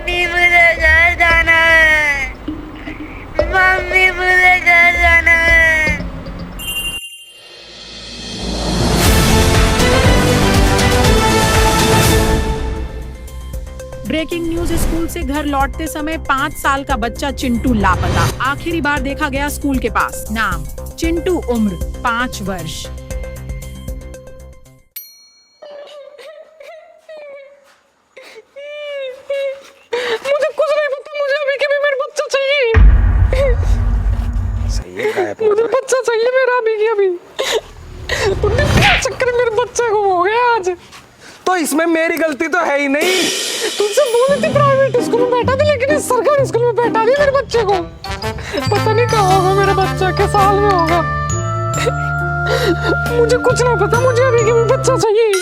Mummy मुझे घर जाना है। मम्मी मुझे घर जाना है। Breaking news. स्कूल से घर लौटते समय 5 साल का बच्चा चिंटू लापता। आखिरी बार देखा गया स्कूल के पास। नाम चिंटू, उम्र 5 वर्ष। मुझे कुछ नहीं पता, मुझे अभी के भी मेरा बच्चा चाहिए। सही है, गायब मुझे बच्चा चाहिए मेरा अभी के अभी। तुमने क्या चक्कर मेरे बच्चे को हो गया आज। तो इसमें मेरी गलती तो है ही नहीं। तुमसे बोली थी प्राइवेट स्कूल में बैठा दे, लेकिन इस सरकारी स्कूल में बैठा दिया मेरे बच्चे को। पता नहीं कहाँ होगा मेरा बच्चा, किस साल में होगा। मुझे कुछ नहीं पता, मुझे अभी के भी बच्चा चाहिए।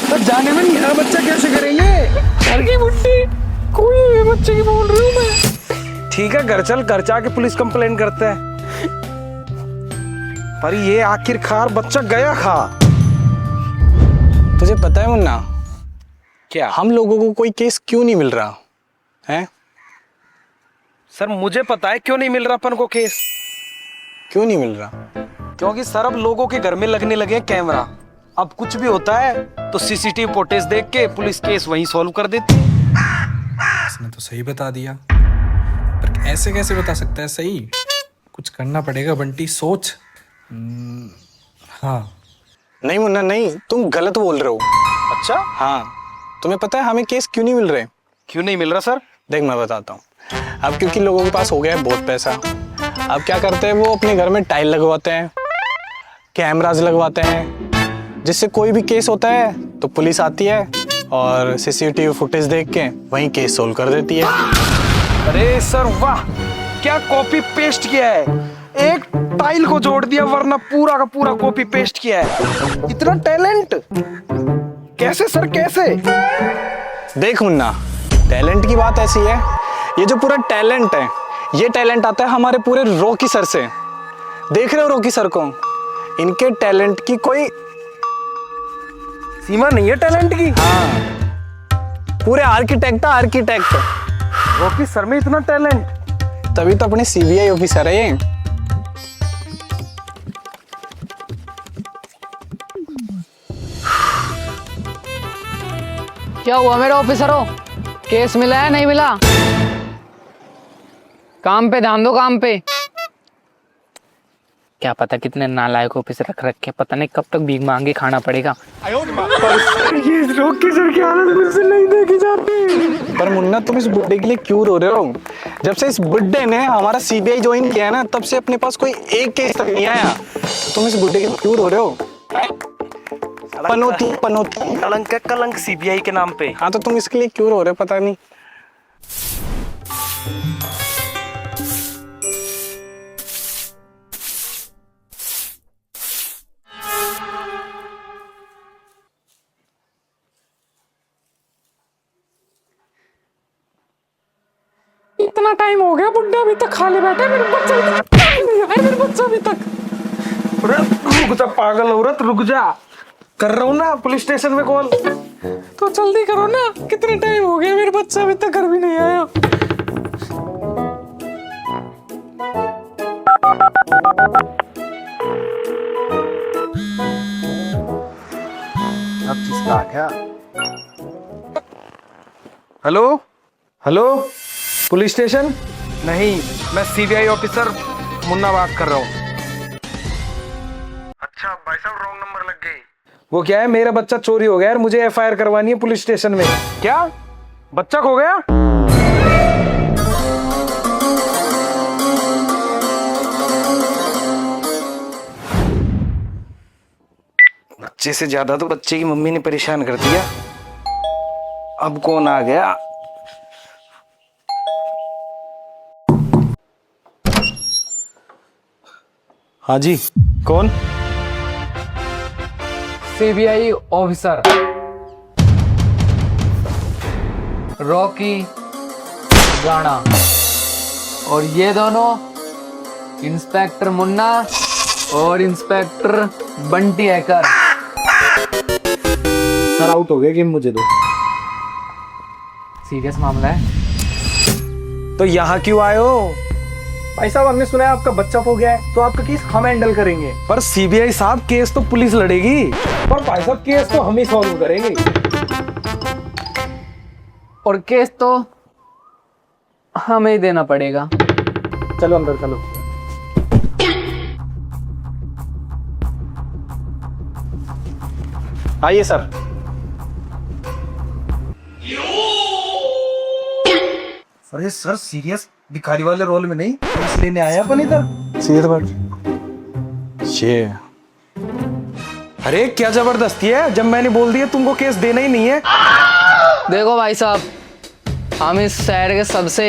तो जाने में मेरा बच्चा कैसे करेंगे? घर की बुड्ढी कोई मेरे बच्चे की बोल रही हूँ मैं। ठीक है, घर चल, घर जाके पुलिस कंप्लेन करते हैं। पर ये आखिरकार बच्चा गया खा। तुझे पता है मुन्ना, क्या? हम लोगों को कोई केस क्यों नहीं मिल रहा है? सर मुझे पता है क्यों नहीं मिल रहा अपन को केस। क्यों नहीं मिल रहा? क्योंकि सर अब लोगों के घर में लगने लगे कैमरा। अब कुछ भी होता है तो सीसीटीवी फुटेज देख के पुलिस केस वहीं सॉल्व कर देती है। इसने तो सही बता दिया, पर ऐसे कैसे बता सकता है सही? कुछ करना पड़ेगा बंटी, सोच। हाँ। नहीं मुन्ना नहीं, तुम गलत बोल रहे हो। अच्छा, हाँ, तुम्हें पता है हमें केस क्यों नहीं मिल रहे? क्यों नहीं मिल रहा सर? देख मैं बताता हूँ। अब क्योंकि लोगों के पास हो गया है बहुत पैसा, अब क्या करते हैं वो अपने घर में टाइल लगवाते हैं, कैमराज लगवाते हैं, जिससे कोई भी केस होता है तो पुलिस आती है और सीसीटीवी फुटेज देख के वहीं केस सोल्व कर देती है। अरे सर वाह, क्या कॉपी पेस्ट किया है। एक टाइल को जोड़ दिया वरना पूरा का पूरा कॉपी पेस्ट किया है। इतना टैलेंट कैसे सर, कैसे? देख मुन्ना, टैलेंट की बात ऐसी है, ये जो पूरा टैलेंट है, ये टैलेंट आता है हमारे पूरे रॉकी सर से। देख रहे हो रॉकी सर को? इनके टैलेंट की कोई सीमा नहीं है टैलेंट की। हाँ, पूरे आर्किटेक्ट है, आर्किटेक्ट। रॉकी सर में इतना टैलेंट, तभी तो अपने सीबीआई ऑफिसर है ये। क्या हुआ मेरे ऑफिसर हो? केस मिला है नहीं मिला? काम पे ध्यान दो, काम पे। क्या पता कितने नालायक ऑफिसर रख रखे, पता नहीं कब तक भीख मांगे खाना पड़ेगा। ये रॉकी सर की हालत मुझसे नहीं देखी जाती। पर मुन्ना तुम इस बुड्ढे के लिए क्यों रो रहे हो? जब से इस बुड्ढे ने हमारा सीबीआई ज्वाइन किया है ना, तब से अपने पास कोई एक केस तक नहीं आया। तुम इस बुड्ढे के लिए क्यों रो रहे हो? पनौती पनौती, कलंक कलंक सीबीआई के नाम पे। हाँ तो तुम इसके लिए क्यों रो रहे हो पता नहीं। इतना टाइम हो गया, बुड्ढा अभी तक खाली बैठा है। मेरे बच्चा अभी तक नहीं आया, मेरे बच्चा अभी तक। रुक जा पागल औरत, रुक जा। कर रहा हूँ ना पुलिस स्टेशन में कॉल। तो जल्दी करो ना, कितने टाइम हो गया, मेरे बच्चा अभी तक घर भी नहीं आया। अब किसका आ गया? Hello hello, police station? नहीं, मैं सीबीआई ऑफिसर मुन्ना बात कर रहा हूँ। अच्छा भाई साहब, रॉन्ग नंबर लग गई। वो क्या है, मेरा बच्चा चोरी हो गया यार, मुझे एफआईआर करवानी है पुलिस स्टेशन में। क्या बच्चा खो गया? बच्चे से ज्यादा तो बच्चे की मम्मी ने परेशान कर दिया। अब कौन आ गया? हाँ जी, कौन? सीबीआई ऑफिसर रॉकी राणा और ये दोनों इंस्पेक्टर मुन्ना और inspector Bunty hacker. Sir out हो गया गेम, मुझे दो। सीरियस मामला है, तो यहाँ क्यों आए हो? भाई साहब हमने सुना है आपका बच्चा खो गया है, तो आपका केस हम हैंडल करेंगे। पर सीबीआई साहब, केस तो पुलिस लड़ेगी। पर भाई साहब केस तो हम ही सॉल्व करेंगे। और केस तो हमें ही देना पड़ेगा। चलो अंदर चलो। आइए सर। अरे सर, सीरियस भिखारी वाले रोल में नहीं, पुलिस लेने आया अपन इधर। सीधे बैठ। ये अरे क्या जबरदस्ती है, जब मैंने बोल दिया तुमको केस देना ही नहीं है। देखो भाई साहब, हम इस शहर के सबसे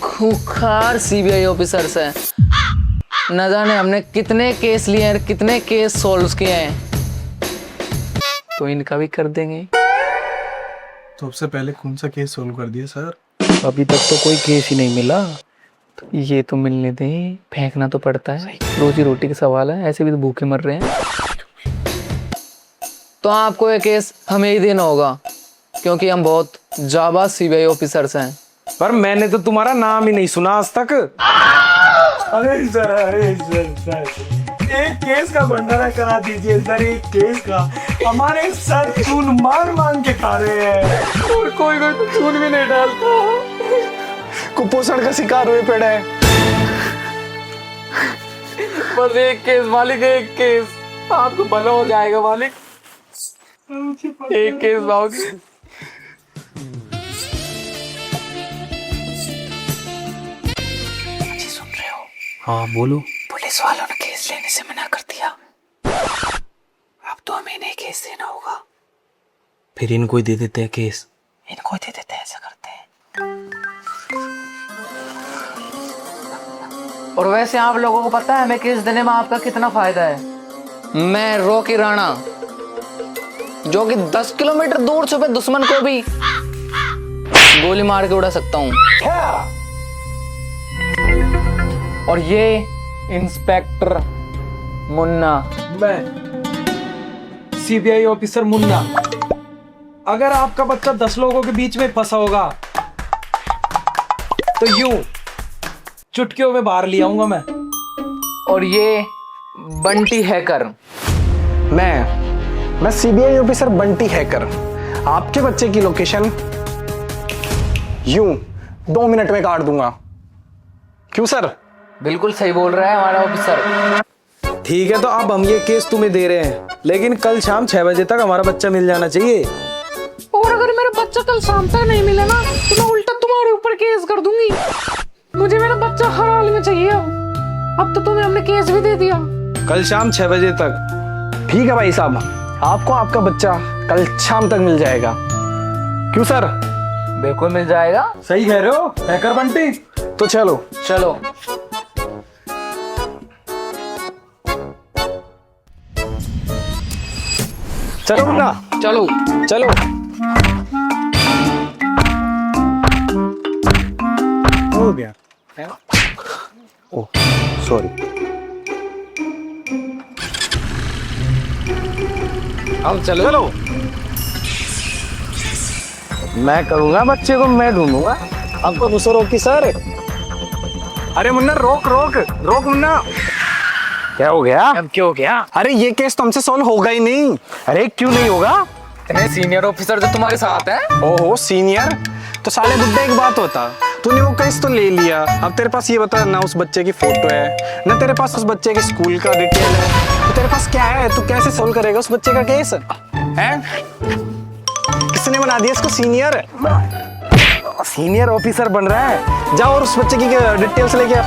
खूंखार सीबीआई ऑफिसर्स हैं। न जाने हमने कितने केस लिए हैं, कितने केस सॉल्व किए हैं, तो इनका भी कर देंगे। तो सबसे पहले कौन सा केस सोल्व कर दिया सर? अभी तक तो कोई केस ही नहीं मिला। तो ये तो मिलने दें, फेंकना तो पड़ता है, रोजी रोटी का सवाल है, ऐसे भी तो भूखे मर रहे हैं। तो आपको ये केस हमें ही देना होगा, क्योंकि हम बहुत जाबाज सीबीआई ऑफिसर्स हैं। पर मैंने तो तुम्हारा नाम ही नहीं सुना आज तक। अरे सर, एक केस का भंडारा करा दीजिए सर, एक केस का। हमारे सर चून मांग के खा रहे हैं और कोई चून भी नहीं डालता। कुपोषण का शिकार हुए पड़े हैं। बस एक केस मालिक, एक केस, आपको भला हो जाएगा मालिक। एक केस लाओगे। सुन रहे हो? हाँ बोलो। पुलिस वालों ने केस लेने से मना कर दिया। अब तो हमें इन्हें केस देना होगा। फिर इनको ही दे देते हैं केस। इनको दे देते हैं, ऐसा करते हैं। और वैसे आप लोगों को पता है हमें केस देने में आपका कितना फायदा है? मैं रॉकी राणा, जो कि 10 किलोमीटर दूर छुपे दुश्मन को भी गोली मार के उड़ा सकता हूँ। और ये इंस्पेक्टर मुन्ना, मैं सीबीआई ऑफिसर मुन्ना। अगर आपका बच्चा 10 लोगों के बीच में फंसा होगा तो यूं चुटकियों में बाहर ले आऊंगा मैं। और ये बंटी हैकर। मैं सीबीआई ऑफिसर बंटी हैकर आपके बच्चे की लोकेशन यूं 2 मिनट में काट दूंगा। क्यों सर? बिल्कुल सही बोल रहा है हमारा ऑफिसर। ठीक है, तो अब हम ये केस तुम्हें दे रहे हैं, लेकिन कल शाम 6 बजे तक हमारा बच्चा मिल जाना चाहिए। और अगर मेरा बच्चा कल शाम तक नहीं मिला ना, तो मैं उल्टा तुम्हारे ऊपर केस कर दूंगी। मुझे मेरा बच्चा हर हाल में चाहिए। अब तो तुम्हें हमने केस भी दे दिया। कल शाम 6 बजे तक। ठीक है भाई साहब, आपको आपका बच्चा कल शाम तक मिल जाएगा। क्यों सर? बिल्कुल मिल जाएगा। सही कह रहे हो हैकर बंटी। तो चलो। चलो। चलो मुन्ना, चलो। चलो। हो गया। Oh sorry. अब चलो। चलो। मैं करूंगा, बच्चे को मैं ढूंढूंगा। आपको गुस्सा रोकी सर। अरे मुन्ना रोक रोक रोक मुन्ना। क्या हो गया? अब क्या हो गया? अरे ये केस तुमसे सॉल्व होगा ही नहीं। अरे क्यों नहीं होगा? सीनियर ऑफिसर जो तुम्हारे साथ है। ओहो सीनियर, तो साले बुड्ढे एक बात होता, तूने वो केस तो ले लिया, अब तेरे पास ये बता ना उस बच्चे की फोटो है, ना तेरे पास उस बच्चे के स्कूल का डिटेल है, तो तेरे पास क्या है? तू कैसे सॉल्व करेगा उस बच्चे का केस? हैं? किसने बना दिया इसको सीनियर? सीनियर ऑफिसर बन रहा है। जाओ और उस बच्चे की डिटेल्स लेके आ।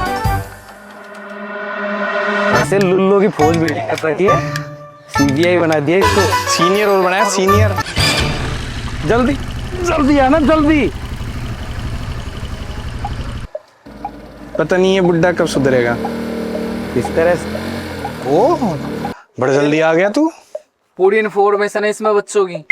ऐसे लुल्लो की फौज भी नहीं कर रही है, सीबीआई बना दिया इसको। सीनियर और बनाया सीनियर। जल्दी जल्दी आना, जल्दी। पता नहीं ये बुड्ढा कब सुधरेगा। इस तरह से ओह बड़ा जल्दी आ गया तू। पूरी इन्फॉर्मेशन है इसमें बच्चों की।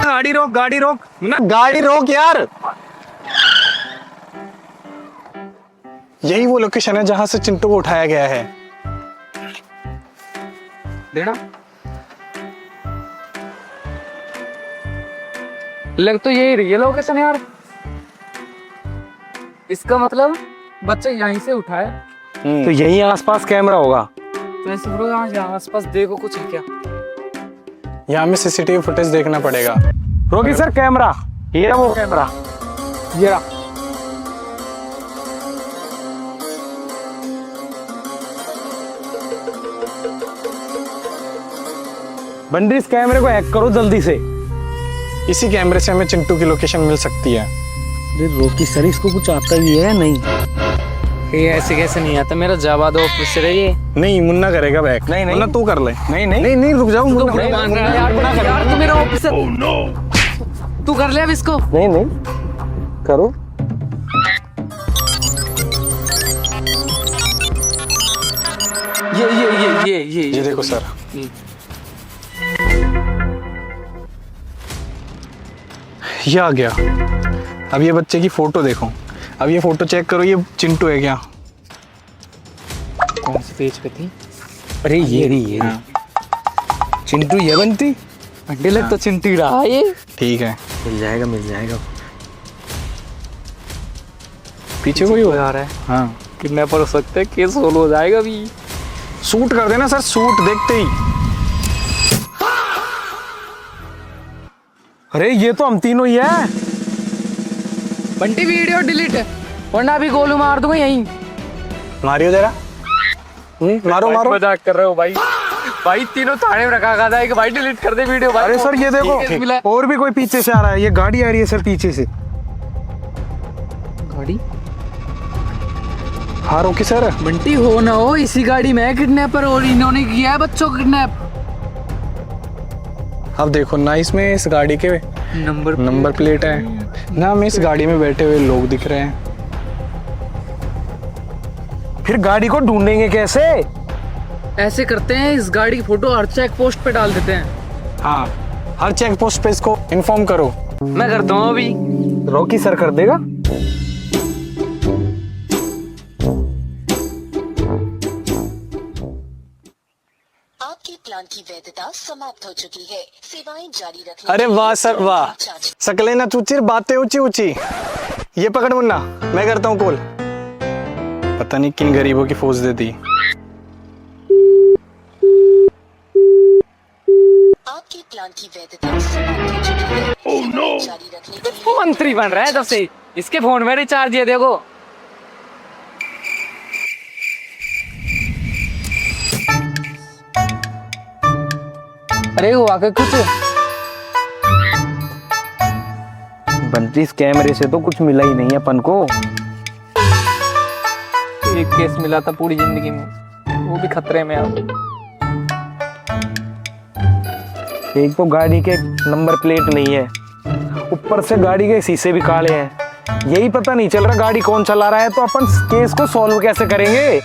गाड़ी रोक, गाड़ी रोक ना, गाड़ी रोक यार। यही वो लोकेशन है जहां से चिंटू को उठाया गया है। देना। लग तो यही रही है लोकेशन यार। इसका मतलब बच्चा यहीं से उठा है। तो यही आसपास कैमरा होगा। तो ऐसे ब्रो यहाँ आसपास देखो कुछ है क्या? यहाँ में सीसीटीवी फुटेज देखना पड़ेगा। रोकी सर कैमरा, ये रहा वो कैमरा, ये रहा। बंडी इस कैमरे को हैक करो जल्दी से। इसी कैमरे से हमें चिंटू की लोकेशन मिल सकती है। अरे रोकी सर, इसको कुछ आता ही है नहीं? ये ऐसे कैसे नहीं आता? मेरा जावाद ऑफिसर है ये। नहीं, मुन्ना करेगा बैक। नहीं, नहीं। मुन्ना तू कर ले। नहीं नहीं नहीं नहीं, रुक जाओ। तू मांग रहा है यार, तू मेरा ऑफिसर। तू कर ले अब इसको। नहीं नहीं करो। ये देखो सर, ये आ गया। अब ये बच्चे की फोटो देखो। अब ये फोटो चेक करो, ये चिंटू है क्या? कौन सी पेज पे थी? अरे ये रही ये चिंटू, ये बनती अंडे लग तो चिंटू ही रहा ये। ठीक है, मिल जाएगा मिल जाएगा। पीछे कोई हो जा रहा है। हाँ, किडनैपर हो सकते हैं, केस सोल्व हो जाएगा अभी। शूट कर देना सर, शूट देखते ही। अरे ये तो हम तीनों ही है। बंटी वीडियो डिलीट, वरना अभी गोलू मार दूंगा यहीं। मारियो जरा, मारो मारो। मजाक कर रहे हो भाई? भाई तीनों थाने में रखा गया था कि भाई डिलीट कर दे वीडियो। भाई अरे सर ये केस मिला है। देखो, और भी कोई पीछे से आ रहा है। ये गाड़ी आ रही है सर पीछे से। गाड़ी? हाँ रोकी सर। बंटी हो ना हो, इसी गाड़ी में है किडनैपर और इन्होंने किया है बच्चों को किडनैप। अब देखो ना, इसमें इस गाड़ी के नंबर प्लेट है ना, हमें इस गाड़ी में बैठे हुए लोग दिख रहे हैं। फिर गाड़ी को ढूंढेंगे कैसे? ऐसे करते हैं, इस गाड़ी की फोटो हर चेक पोस्ट पे डाल देते हैं। हाँ, हर चेक पोस्ट पे इसको इन्फॉर्म करो। मैं करता हूँ अभी। रॉकी सर कर देगा। आपके प्लान की वैधता समाप्त हो चुकी है। सेवाएं जारी रखने। अरे वाह सर वाह, सकले ना चूचिर, बातें ऊंची ऊंची। ये पकड़ मुन्ना, मैं करता हूँ कॉल। पता नहीं किन गरीबों की फौज दे दी। आपके प्लान की वैधता समाप्त हो चुकी है। सेवाएं जारी रखने के लिए मंत्री बन रहा है तब से, इसके फोन में रिचार्ज है देखो। अरे हुआ क्या कुछ? बंटी इस कैमरे से तो कुछ मिला ही नहीं अपन को। एक केस मिला था पूरी जिंदगी में, वो भी खतरे में अब। एक तो गाड़ी के नंबर प्लेट नहीं है, ऊपर से गाड़ी के शीशे भी काले हैं। यही पता नहीं चल रहा गाड़ी कौन चला रहा है, तो अपन केस को सॉल्व कैसे करेंगे?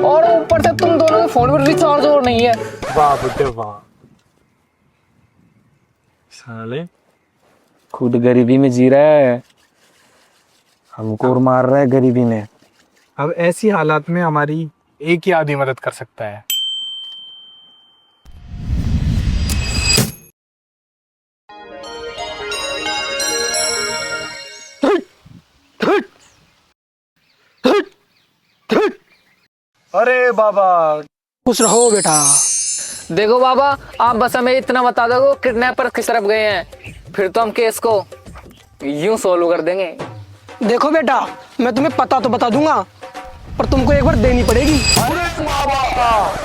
और ऊपर से तुम दोनों के फोन में रिचार्ज और नहीं है। वाह बेटे वाह, साले खुद गरीबी में जी रहा है, हमको और मार रहा है गरीबी में। अब ऐसी हालात में हमारी एक ही आदमी मदद कर सकता है। अरे बाबा, खुश रहो बेटा। देखो बाबा, आप बस हमें इतना बता दो किडनैपर किस तरफ गए हैं, फिर तो हम केस को यूं सोल्व कर देंगे। देखो बेटा, मैं तुम्हें पता तो बता दूंगा, पर तुमको एक बार देनी पड़ेगी।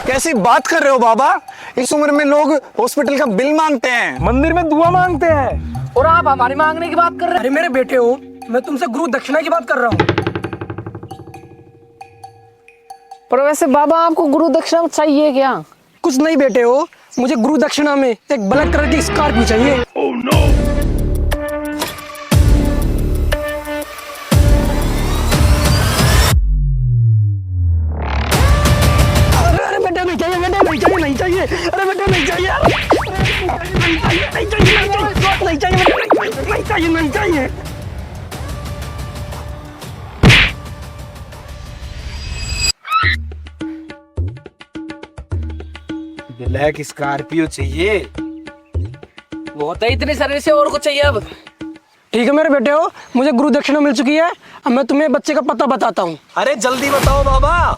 कैसी बात कर रहे हो बाबा? इस उम्र में लोग हॉस्पिटल का बिल मांगते हैं, मंदिर में दुआ मांगते हैं, और आप हमारी मांगने की बात कर रहे हैं। अरे मेरे बेटे हो, मैं तुमसे गुरु दक्षिणा की बात कर रहा हूँ। पर वैसे बाबा आपको गुरु दक्षिणा चाहिए क्या? कुछ नहीं बेटे हो, मुझे गुरु दक्षिणा में एक ब्लैक कलर की स्कॉर्पियो चाहिए। अरे बेटा नहीं चाहिए, बेटा नहीं चाहिए, नहीं चाहिए। अरे बेटा नहीं चाहिए, नहीं चाहिए, नहीं चाहिए, नहीं चाहिए, नहीं चाहिए, नहीं चाहिए। ब्लैक स्कॉर्पियो चाहिए। वो तो इतनी सर्विस है, और कुछ चाहिए अब? ठीक है मेरे बेटे हो, मुझे गुरु दक्षिणा मिल चुकी है। अब मैं तुम्हें बच्चे का पता बताता हूँ। अरे जल्दी बताओ बाबा।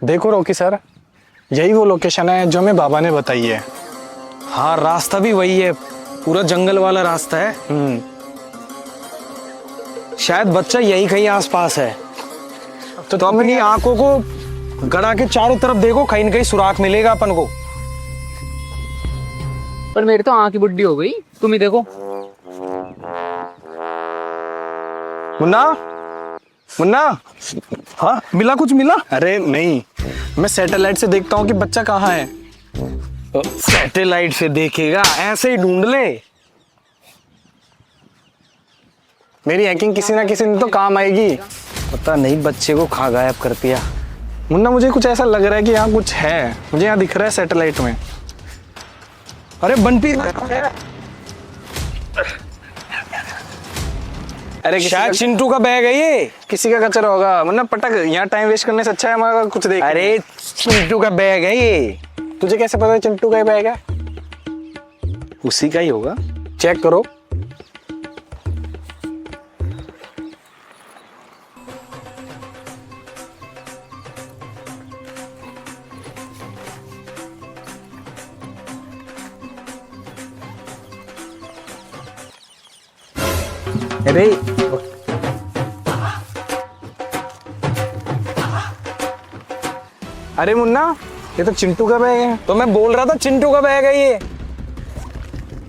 देखो रॉकी सर, यही वो लोकेशन है जो हमें बाबा ने बताई है। हाँ, रास्ता भी वही है, पूरा जंगल वाला रास्ता है। शायद बच्चा यही कहीं आसपास है। तो अपनी आंखों को गड़ा के चारों तरफ देखो, कहीं न कहीं सुराग मिलेगा अपन को। पर मेरी तो आंख की बुड्ढी हो गई, तुम ही देखो। मुन्ना, मुन्ना, हाँ मिला, कुछ मिला? अरे नहीं, मैं सैटेलाइट से देखता हूँ कि बच्चा कहाँ है। सैटेलाइट से देखेगा, ऐसे ही ढूंढ ले। मेरी हैकिंग किसी ना किसी दिन तो काम आएगी। पता नहीं बच्चे को कहाँ गायब कर दिया। मुन्ना मुझे कुछ ऐसा लग रहा है कि यहाँ कुछ है, मुझे यहाँ दिख रहा है सैटेलाइट में। अरे बंटी, अरे शायद चिंटू का बैग है ये। किसी का कचरा होगा। मुन्ना पटक, यहाँ टाइम वेस्ट करने से अच्छा है हमारा कुछ देख। अरे चिंटू का बैग है ये। तुझे कैसे पता है चिंटू का ही बैग है? उसी का ही होगा। चेक करो। अरे अरे मुन्ना, ये तो चिंटू का बैग है। तो मैं बोल रहा था चिंटू का बैग है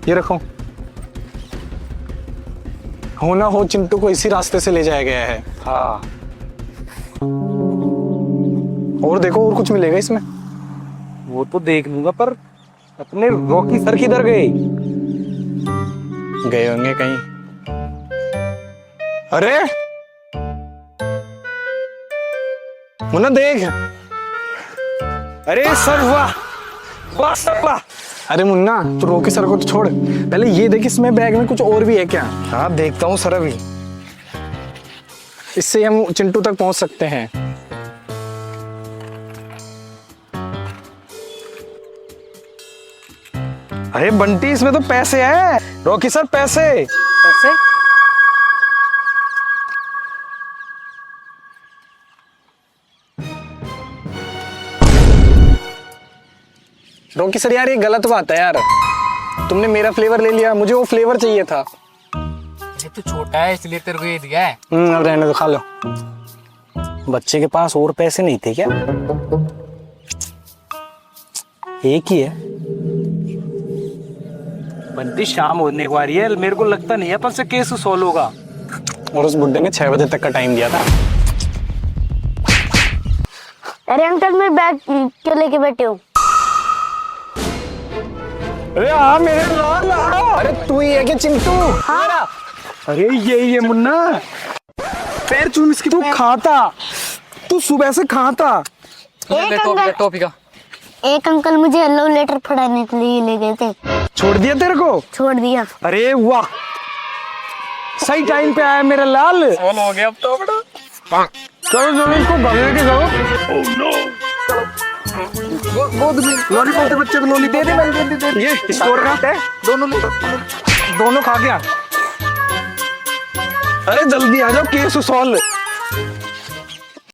ये रखो। हो ना हो चिंटू को इसी रास्ते से ले जाया गया है। हाँ, और देखो, और कुछ मिलेगा इसमें। वो तो देख लूंगा, पर अपने रॉकी सर किधर गए? गए होंगे कहीं। अरे मुन्ना देख। अरे सर, वाह वाह सर वाह। अरे मुन्ना, तू रॉकी सर को तो छोड़, पहले ये देख इसमें बैग में कुछ और भी है क्या। हाँ देखता हूँ सर अभी। इससे हम चिंटू तक पहुंच सकते हैं। अरे बंटी, इसमें तो पैसे हैं। रॉकी सर, पैसे। पैसे? रॉकी सर यार, ये गलत बात है यार। तुमने मेरा फ्लेवर ले लिया, मुझे वो फ्लेवर चाहिए था। ये तो छोटा है इसलिए तेरे को ये दिया है। अब रहने दो, खा लो। बच्चे के पास और पैसे नहीं थे क्या? एक ही है। बंटी, शाम होने को आ रही है, मेरे को लगता नहीं है पर से केस सॉल्व होगा। और उस बुड्ढे ने 6 बजे तक का टाइम दिया था। अरे अंकल, मैं बैग क्यों लेके बैठे हो? अरे हाँ मेरे लाल। अरे तू ही है क्या चिंटू? हाँ। अरे ये मुन्ना, पैर चूम इसकी। तू खाता, तू सुबह से खाता। ले टॉफी का। एक अंकल मुझे लव लेटर पढ़ाने के लिए ले गए थे। छोड़ दिया तेरे को? छोड़ दिया। अरे वाह, सही टाइम पे आया मेरा लाल। हो गया अब तो बड़ा। चलो चलो, इसको भगने के जाओ। लॉलीपॉप के बच्चे को लॉली दे दे। ये स्कोर का है, दोनों खा गया। अरे जल्दी आ जाओ, केस सॉल्व।